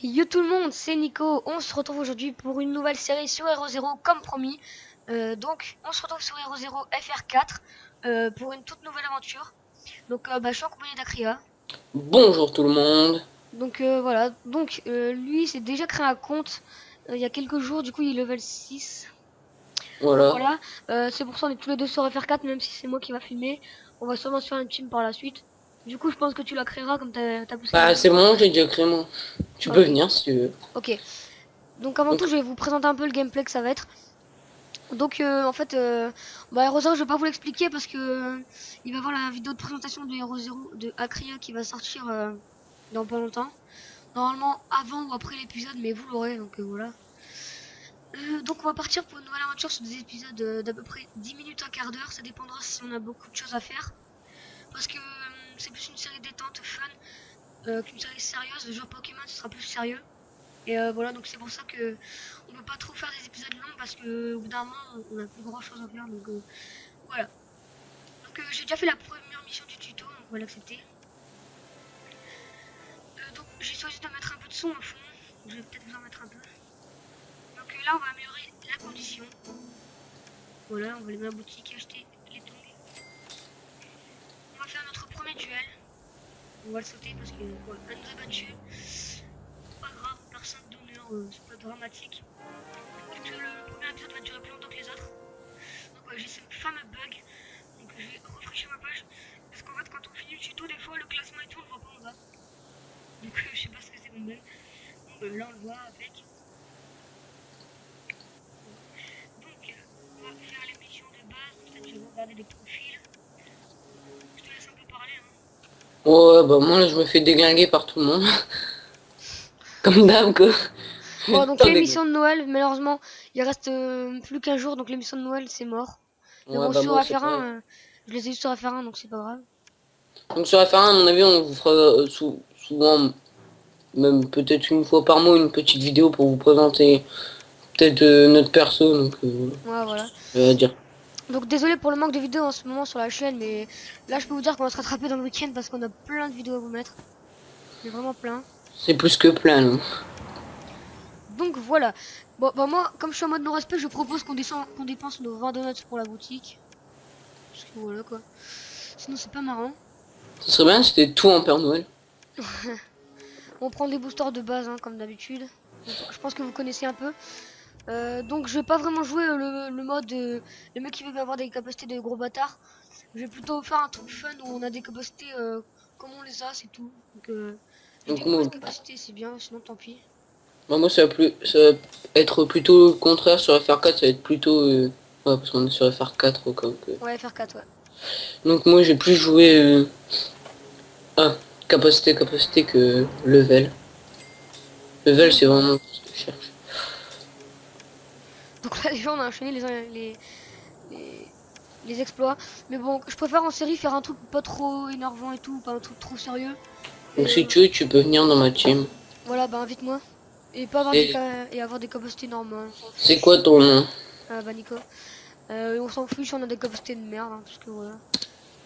Yo tout le monde, c'est Nico. On se retrouve aujourd'hui pour une nouvelle série sur Hero Zero comme promis. Donc on se retrouve sur Hero Zero FR4 pour une toute nouvelle aventure. Donc je suis en compagnie d'Akria. Bonjour tout le monde. Donc voilà, donc lui s'est déjà créé un compte il y a quelques jours, du coup il est level 6. Donc Voilà. voilà, c'est pour ça on est tous les deux sur FR4 même si c'est moi qui va filmer. On va sûrement se faire une team par la suite. Du coup je pense que tu la créeras comme t'as poussé le Bah niveau. c'est bon, j'ai déjà créé mon. Tu peux Ok, venir si tu veux. ok. Donc avant tout Donc, je vais vous présenter un peu le gameplay que ça va être. Donc en fait, Hero Zero, je vais pas vous l'expliquer parce que il va y avoir la vidéo de présentation de Hero Zero de Acria qui va sortir dans pas longtemps. Normalement avant ou après l'épisode, mais vous l'aurez, donc voilà. Donc on va partir pour une nouvelle aventure sur des épisodes d'à peu près 10 minutes, un quart d'heure. Ça dépendra si on a beaucoup de choses à faire. Parce que c'est plus une série détente, fun, qu'une série sérieuse. Le jeu Pokémon, ce sera plus sérieux. Et voilà, donc c'est pour ça que on peut pas trop faire des épisodes longs parce que au bout d'un moment on a plus grand chose à faire. Donc voilà. Donc j'ai déjà fait la première mission du tuto, donc on va l'accepter. Donc j'ai choisi de mettre un peu de son au fond. Je vais peut-être vous en mettre un peu. Donc là on va améliorer la condition. Voilà, on va aller dans la boutique et acheter les tongs. On va faire notre premier duel. On va le sauter parce que voilà, un nous a battu. Pas grave, personne d'honneur, c'est pas dramatique. Le premier épisode va durer plus longtemps que les autres. Donc j'ai ce fameux bug. Donc je vais rafraîchir ma page. Parce qu'en fait quand on finit le tuto, des fois le classement et tout on le voit pas en bas. Donc je sais pas ce que c'est mon bug. Bon là on le voit avec. Donc on va faire les missions de base. Peut-être je vais regarder les profils. Je te laisse un peu parler hein. ouais, bah moi là je me fais déglinguer par tout le monde. Comme d'hab quoi. Bon donc Putain, l'émission de Noël, malheureusement il reste plus qu'un jour donc l'émission de Noël c'est mort. Mais Ouais bon bah sur moi c'est pareil. FR1, je les ai eu sur FR1 donc c'est pas grave. Donc sur la fin à mon avis on vous fera souvent, même peut-être une fois par mois, une petite vidéo pour vous présenter peut-être notre perso. Donc Ouais voilà. je vais dire. Donc désolé pour le manque de vidéos en ce moment sur la chaîne mais là je peux vous dire qu'on va se rattraper dans le week-end parce qu'on a plein de vidéos à vous mettre. Mais vraiment plein. C'est plus que plein nous. Donc voilà. Bon bah moi comme je suis en mode non respect je propose qu'on dépense nos 20 donuts pour la boutique. Parce que voilà quoi. Sinon c'est pas marrant. Ce serait bien si c'était tout en Père Noël. On prend des boosters de base hein, comme d'habitude. Je pense que vous connaissez un peu. Donc je vais pas vraiment jouer le mode le mec qui veut avoir des capacités de gros bâtards. Je vais plutôt faire un truc fun où on a des capacités comme on les a, c'est tout. Donc j'ai Donc des mauvaises moi, capacités, c'est bien, sinon tant pis. bah, moi ça va être plutôt le contraire sur FR4, ça va être plutôt ouais, parce qu'on est sur FR4 au cas où que. Ouais, FR4, ouais. Donc moi j'ai plus joué capacité que level. Level Donc c'est voilà. vraiment ce que je cherche. Donc là déjà on a enchaîné les exploits. Mais bon, je préfère en série faire un truc pas trop énervant et tout, pas un truc trop sérieux. Donc Et si tu veux tu peux venir dans ma team. voilà, bah invite-moi. Et pas avoir Et et avoir des capacités normales, on s'en c'est quoi fiche. ton nom? Ah bah Nico. On s'en fiche, on a des capacités de merde, hein, parce que voilà.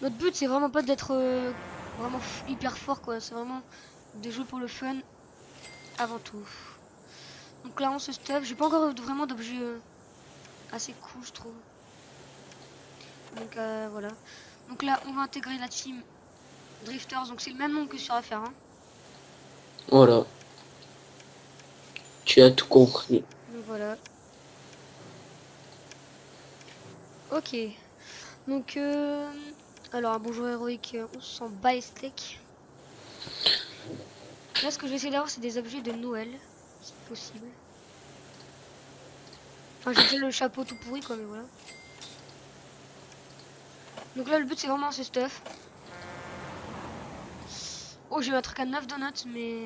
Notre but c'est vraiment pas d'être vraiment hyper fort quoi, c'est vraiment de jouer pour le fun avant tout. Donc là on se stuff, j'ai pas encore vraiment d'objets assez cool je trouve. Donc voilà. Donc là on va intégrer la team Drifters, donc c'est le même nom que sur FR1. Voilà, tu as tout compris. Donc voilà. Ok. Donc alors un bonjour héroïque, on s'en bat les steaks. Là ce que je vais essayer d'avoir c'est des objets de Noël, si possible. Enfin j'ai déjà le chapeau tout pourri quoi mais voilà. Donc là le but c'est vraiment ce stuff. Oh j'ai eu un truc à 9 donuts mais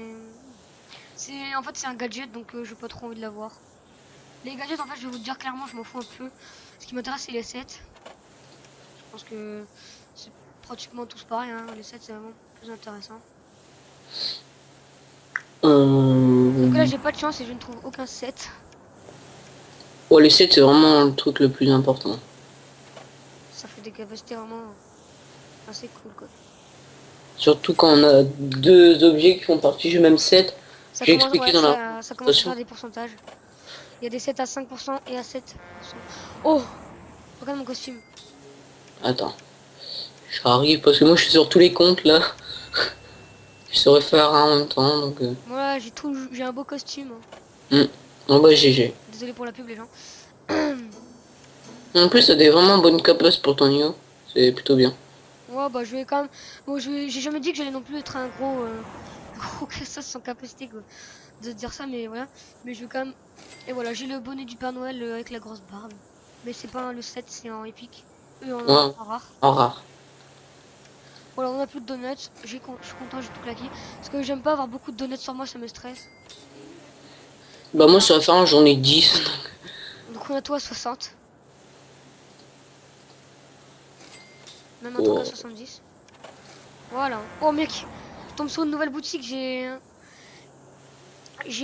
c'est en fait c'est un gadget donc j'ai pas trop envie de l'avoir. Les gadgets en fait je vais vous dire clairement je m'en fous un peu. Ce qui m'intéresse c'est les sets. Je pense que c'est pratiquement tous pareil hein. Les sets c'est vraiment plus intéressant. Donc là Euh... j'ai pas de chance et je ne trouve aucun set. Ouais, les 7 c'est vraiment le truc le plus important. Ça fait des capacités vraiment assez cool quoi. Surtout quand on a deux objets qui font partie du même set. Ça J'ai commence, expliqué ouais, dans la ça commence à présentation. faire des pourcentages. Il y a des 7 à 5% et à 7%. Oh, regarde mon costume. Attends, j'arrive parce que moi je suis sur tous les comptes là. Je saurais faire un en même temps donc. Voilà, j'ai un beau costume, hein. Non bah GG. Désolé pour la pub les gens. En plus, ça des vraiment bonnes capaces pour ton niveau. C'est plutôt bien. Ouais, bah je vais quand même. Bon, j'ai jamais dit que j'allais non plus être un gros, gros casseur sans capacité quoi, de dire ça, mais voilà. Mais je vais quand même. Et voilà, j'ai le bonnet du Père Noël avec la grosse barbe. Mais c'est pas le 7, c'est en épique. Ouais, En rare. en rare. Voilà, on a plus de donuts. Je suis content, j'ai tout claqué. Parce que j'aime pas avoir beaucoup de donuts sur moi, ça me stresse. Bah moi sur la fin j'en ai 10. Donc on a tout à 60. Même un truc à Oh. 70. Voilà. Oh mec, je tombe sur une nouvelle boutique. J'ai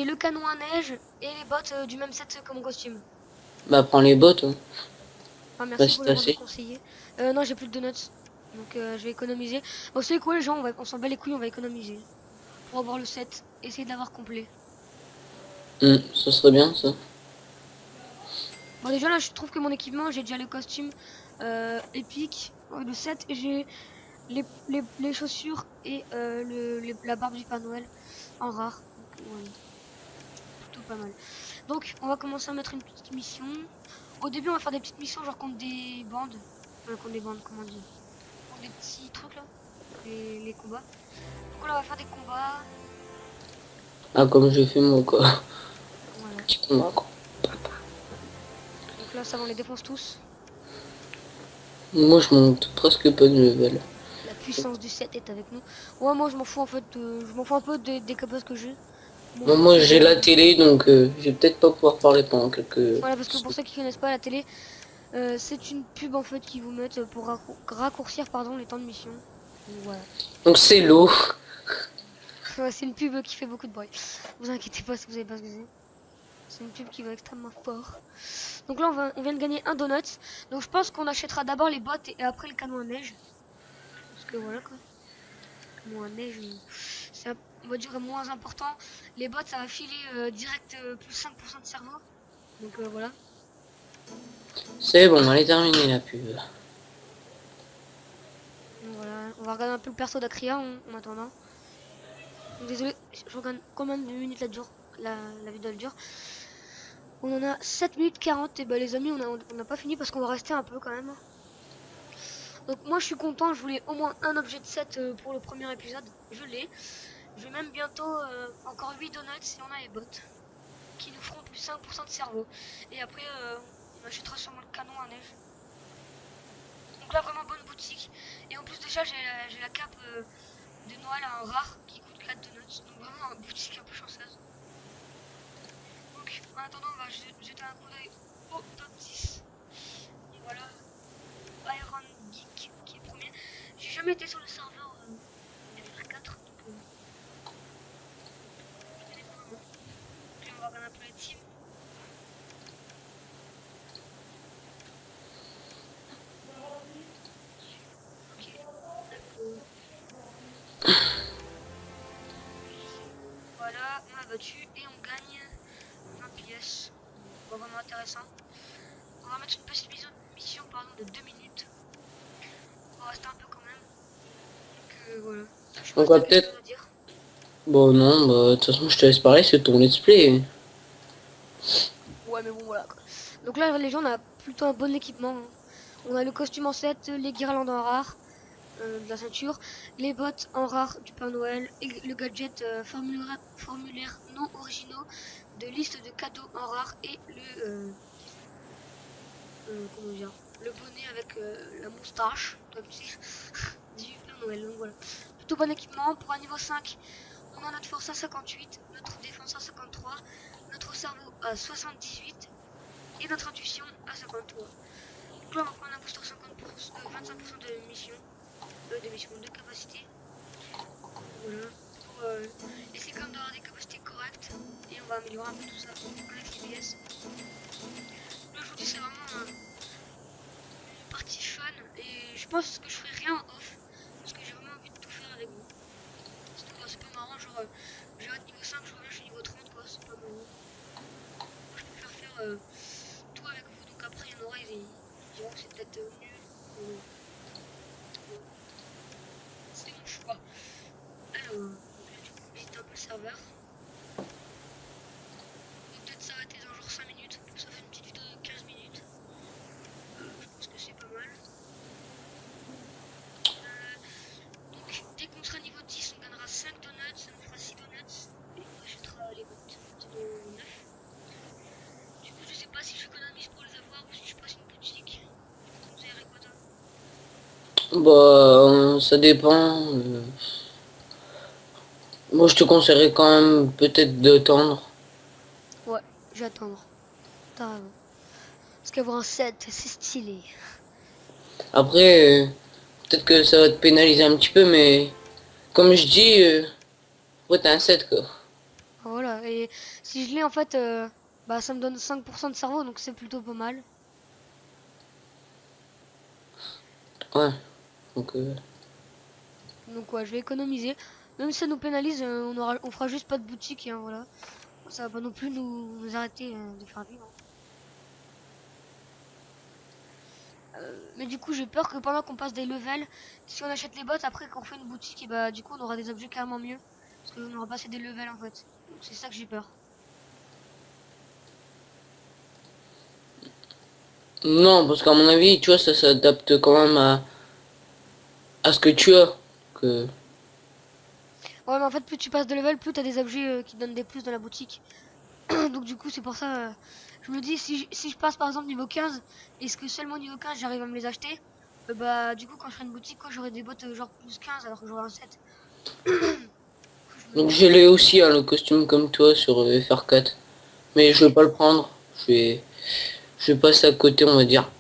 le canon à neige et les bottes du même set que mon costume. Bah prends les bottes. Hein. Ah Bah merci pour c'est le monde assez. conseillé. Non, j'ai plus de donuts. Donc je vais économiser. Bon, c'est quoi les gens, on s'en bat les couilles, on va économiser. Pour avoir le set, essayer de l'avoir complet. Ça serait bien ça. Bon déjà là je trouve que mon équipement, j'ai déjà le costume épique, le set, et j'ai les chaussures et la barbe du Père Noël en rare. Donc voilà, plutôt pas mal. Donc on va commencer à mettre une petite mission. Au début on va faire des petites missions genre contre des bandes. Contre des bandes, comment on dit. Contre des petits trucs là. Les combats. Donc là on va faire des combats. Ah comme j'ai fait moi quoi. Voilà. Petit combat quoi. Donc là ça va, on les défonce tous. Moi je monte presque pas de level. La puissance du 7 est avec nous. Ouais, moi je m'en fous en fait, je m'en fous un peu des capaces que j'ai. Mon Bon but moi c'est j'ai la de. télé donc je vais peut-être pas pouvoir parler pendant quelques... Voilà, parce que pour ceux qui connaissent pas la télé, c'est une pub en fait qui vous met pour raccourcir pardon, les temps de mission. Donc voilà. Donc c'est l'eau. Ouais, c'est une pub qui fait beaucoup de bruit. Vous inquiétez pas si vous savez pas ce que c'est. C'est une pub qui va extrêmement fort. Donc là on vient de gagner un donut. Donc je pense qu'on achètera d'abord les bottes et après le canon à neige. Parce que voilà quoi. Canon à neige, c'est on va dire moins important. Les bottes ça va filer direct plus 5% de cerveau. Donc voilà. C'est bon, elle est terminée la pub. Donc voilà, on va regarder un peu le perso d'Akria en attendant. Donc, désolé, je regarde combien de minutes la vidéo elle dure. On en a 7 minutes 40 et bah les amis on n'a pas fini parce qu'on va rester un peu quand même. Donc moi je suis content, je voulais au moins un objet de set pour le premier épisode. Je l'ai. Je vais même bientôt encore 8 donuts si on a les bottes. Qui nous feront plus 5% de cerveau. Et après on achètera sûrement le canon à neige. Donc là vraiment bonne boutique. Et en plus déjà j'ai la cape de Noël en rare qui coûte 4 donuts. Donc vraiment une boutique un peu chanceuse. Donc en attendant on va jeter un coup d'œil au top 10. Et voilà, Iron Geek qui est premier. J'ai jamais été sur le serveur FR4 donc je connais pas vraiment. Donc là on va regarder un peu les teams. Ok, d'accord. Voilà, on a battu et on gagne 20 pièces. Pas vraiment intéressant. On va mettre une petite mission pardon, de 2 minutes. On va rester un peu quand même. Donc voilà. Je sais pas Donc si on t'as va quelque chose peut-être... à dire. Bon non, bah de toute façon je te laisse parler, c'est ton let's play. Ouais mais bon voilà quoi. Donc là les gens on a plutôt un bon équipement, hein. On a le costume en 7, les guirlandes en rare, de la ceinture, les bottes en rare du Père Noël, et le gadget formulaire non originaux de liste de cadeaux en rare et comment dire, le bonnet avec la moustache du Père Noël. Donc voilà. Plutôt bon équipement. Pour un niveau 5, on a notre force à 58, notre défense à 53, notre cerveau à 78 et notre intuition à 53. Donc là on va prendre un booster 25% de mission, de capacité. Voilà. Pour essayer quand même d'avoir des capacités correctes. Et on va améliorer un peu tout ça avec l'IBS. Là je vous dis c'est vraiment une partie fun. Et je pense que je ferai rien en off. Parce que j'ai vraiment envie de tout faire avec vous. C'est pas marrant, genre j'arrête niveau 5, je reviens, je suis niveau tout avec vous. Donc après, il y en aura, ils diront que c'est peut-être nul. Euh, c'est mon choix. Alors, donc là, du coup, visite un peu le serveur. On va peut-être s'arrêter dans genre 5 minutes. Pour que ça fait une petite vidéo de 15 minutes. Je pense que c'est pas mal. Donc, dès qu'on sera niveau 10, on gagnera 5 donuts. Ça nous fera 6 donuts. Et on achètera les bottes. C'est de 9. Du coup, je sais pas si j'économise pour les avoir ou si je passe une boutique. Tu conseillerais quoi, toi? Bah, ça dépend. Moi, je te conseillerais quand même peut-être d'attendre. Ouais, je vais attendre. T'as raison. Parce qu'avoir un set, c'est stylé. Après, peut-être que ça va te pénaliser un petit peu, mais comme je dis, ouais, t'as un set quoi. Voilà, et si je l'ai en fait, bah ça me donne 5% de cerveau, donc c'est plutôt pas mal. Ouais, donc Donc ouais, je vais économiser. Même si ça nous pénalise, on fera juste pas de boutique, hein, voilà. Ça va pas non plus nous arrêter de faire vivre. Mais du coup, j'ai peur que pendant qu'on passe des levels, si on achète les bots, après qu'on fait une boutique, et bah du coup on aura des objets carrément mieux. Parce qu'on aura passé des levels en fait. Donc c'est ça que j'ai peur. non, parce qu'à mon avis, tu vois, ça s'adapte quand même à ce que tu as. Que... Ouais, mais en fait, plus tu passes de level, plus t'as des objets qui donnent des plus dans la boutique. Donc du coup, c'est pour ça, je me dis, si je passe par exemple niveau 15, est-ce que seulement niveau 15, j'arrive à me les acheter? Bah du coup, quand je ferai une boutique, quoi, j'aurai des bots genre plus 15 alors que j'aurai un 7. Du coup, je me Donc dis, je l'ai aussi, hein, le costume comme toi sur FR4. Mais je vais ok. pas le prendre. Je vais passer à côté, on va dire.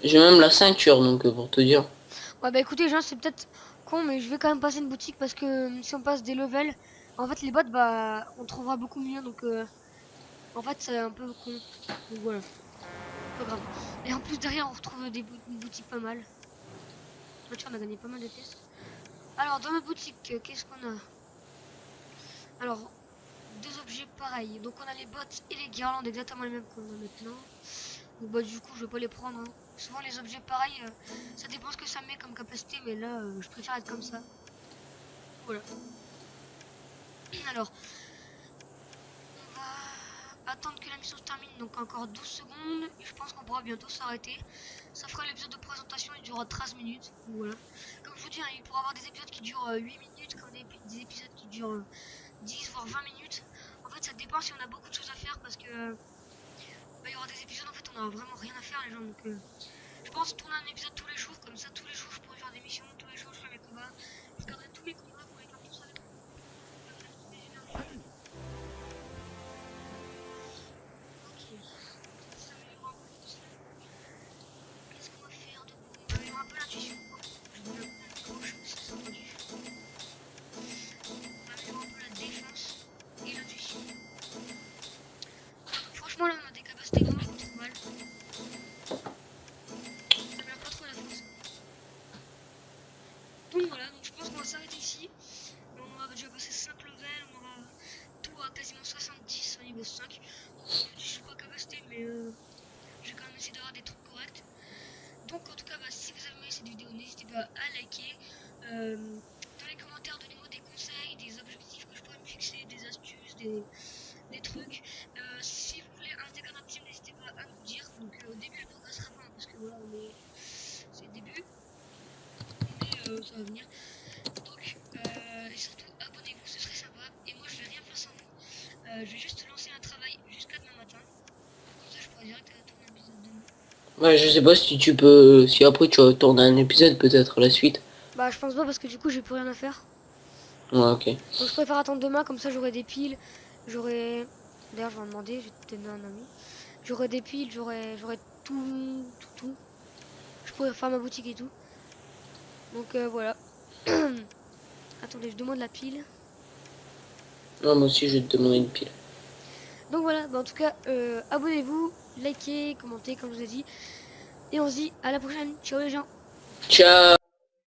J'ai même la ceinture, donc pour te dire. Ouais, bah écoutez, genre, c'est peut-être con, mais je vais quand même passer une boutique parce que si on passe des levels, en fait, les bots, bah, on trouvera beaucoup mieux. Donc en fait, c'est un peu con. Donc voilà, pas grave. Et en plus, derrière, on retrouve une boutique pas mal. Là, tu vois, on a gagné pas mal de pièces. Alors, dans ma boutique, qu'est-ce qu'on a? Alors, deux objets pareils. Donc on a les bottes et les guirlandes exactement les mêmes qu'on a maintenant. Donc bah du coup je vais pas les prendre, hein. Souvent les objets pareils, ça dépend ce que ça met comme capacité, mais là je préfère être comme ça. Voilà. Alors, on va attendre que la mission se termine, donc encore 12 secondes. Et je pense qu'on pourra bientôt s'arrêter. Ça fera l'épisode de présentation, il durera 13 minutes. Donc voilà. Comme je vous dis, hein, il pourra y avoir des épisodes qui durent 8 minutes, comme des épisodes qui durent 10 voire 20 minutes. En fait ça dépend si on a beaucoup de choses à faire parce que bah, il y aura des épisodes en fait on aura vraiment rien à faire les gens, donc je pense tourner un épisode tous les jours, comme ça tous les jours je pourrais faire des missions, tous les jours je ferai mes combats, je garderai tous mes combats pour les faire tous avec vous, comme ça tous mes énergies. Ok, on va s'améliorer un peu tout ça. Qu'est-ce qu'on va faire de bon? On va améliorer un peu l'intuition, je donne un coup de gauche si c'est entendu. On va améliorer un peu la défense et l'intuition. Franchement là on a des capacités vraiment pas trop mal. Ça améliore pas trop la force. Donc voilà, donc je pense qu'on va s'arrêter ici. On aura déjà passé 5 levels, on aura tout à quasiment 70 au niveau 5. Je suis pas capacité, mais je vais quand même essayer d'avoir des trucs corrects. Donc en tout cas, bah, si vous avez aimé cette vidéo, n'hésitez pas à liker. Dans les commentaires, donnez-moi des conseils, des objectifs que je pourrais me fixer, des astuces, des trucs. Si vous voulez intégrer notre team, n'hésitez pas à nous dire. Donc au début, elle progressera pas, hein, parce que voilà, c'est le début, mais ça va venir. Donc, et surtout, abonnez-vous, ce serait sympa. Et moi, je vais rien faire sans vous. Je vais juste lancer un travail jusqu'à demain matin. Comme ça, je pourrai direct tourner un épisode demain. Ouais, je sais pas si tu peux... Si après tu retournes un épisode, peut-être la suite. Bah, je pense pas parce que du coup, j'ai plus rien à faire. Ouais, ok. Donc, je préfère attendre demain, comme ça, j'aurai des piles. J'aurai. D'ailleurs, je vais en demander, je vais te donner un ami. J'aurai des piles, j'aurai tout. Je pourrais faire ma boutique et tout. Donc, voilà. Attendez, je demande la pile. Non, moi aussi, je vais te demander une pile. Donc, voilà, bah, en tout cas, abonnez-vous, likez, commentez, comme je vous ai dit. Et on se dit à la prochaine. Ciao les gens. Ciao!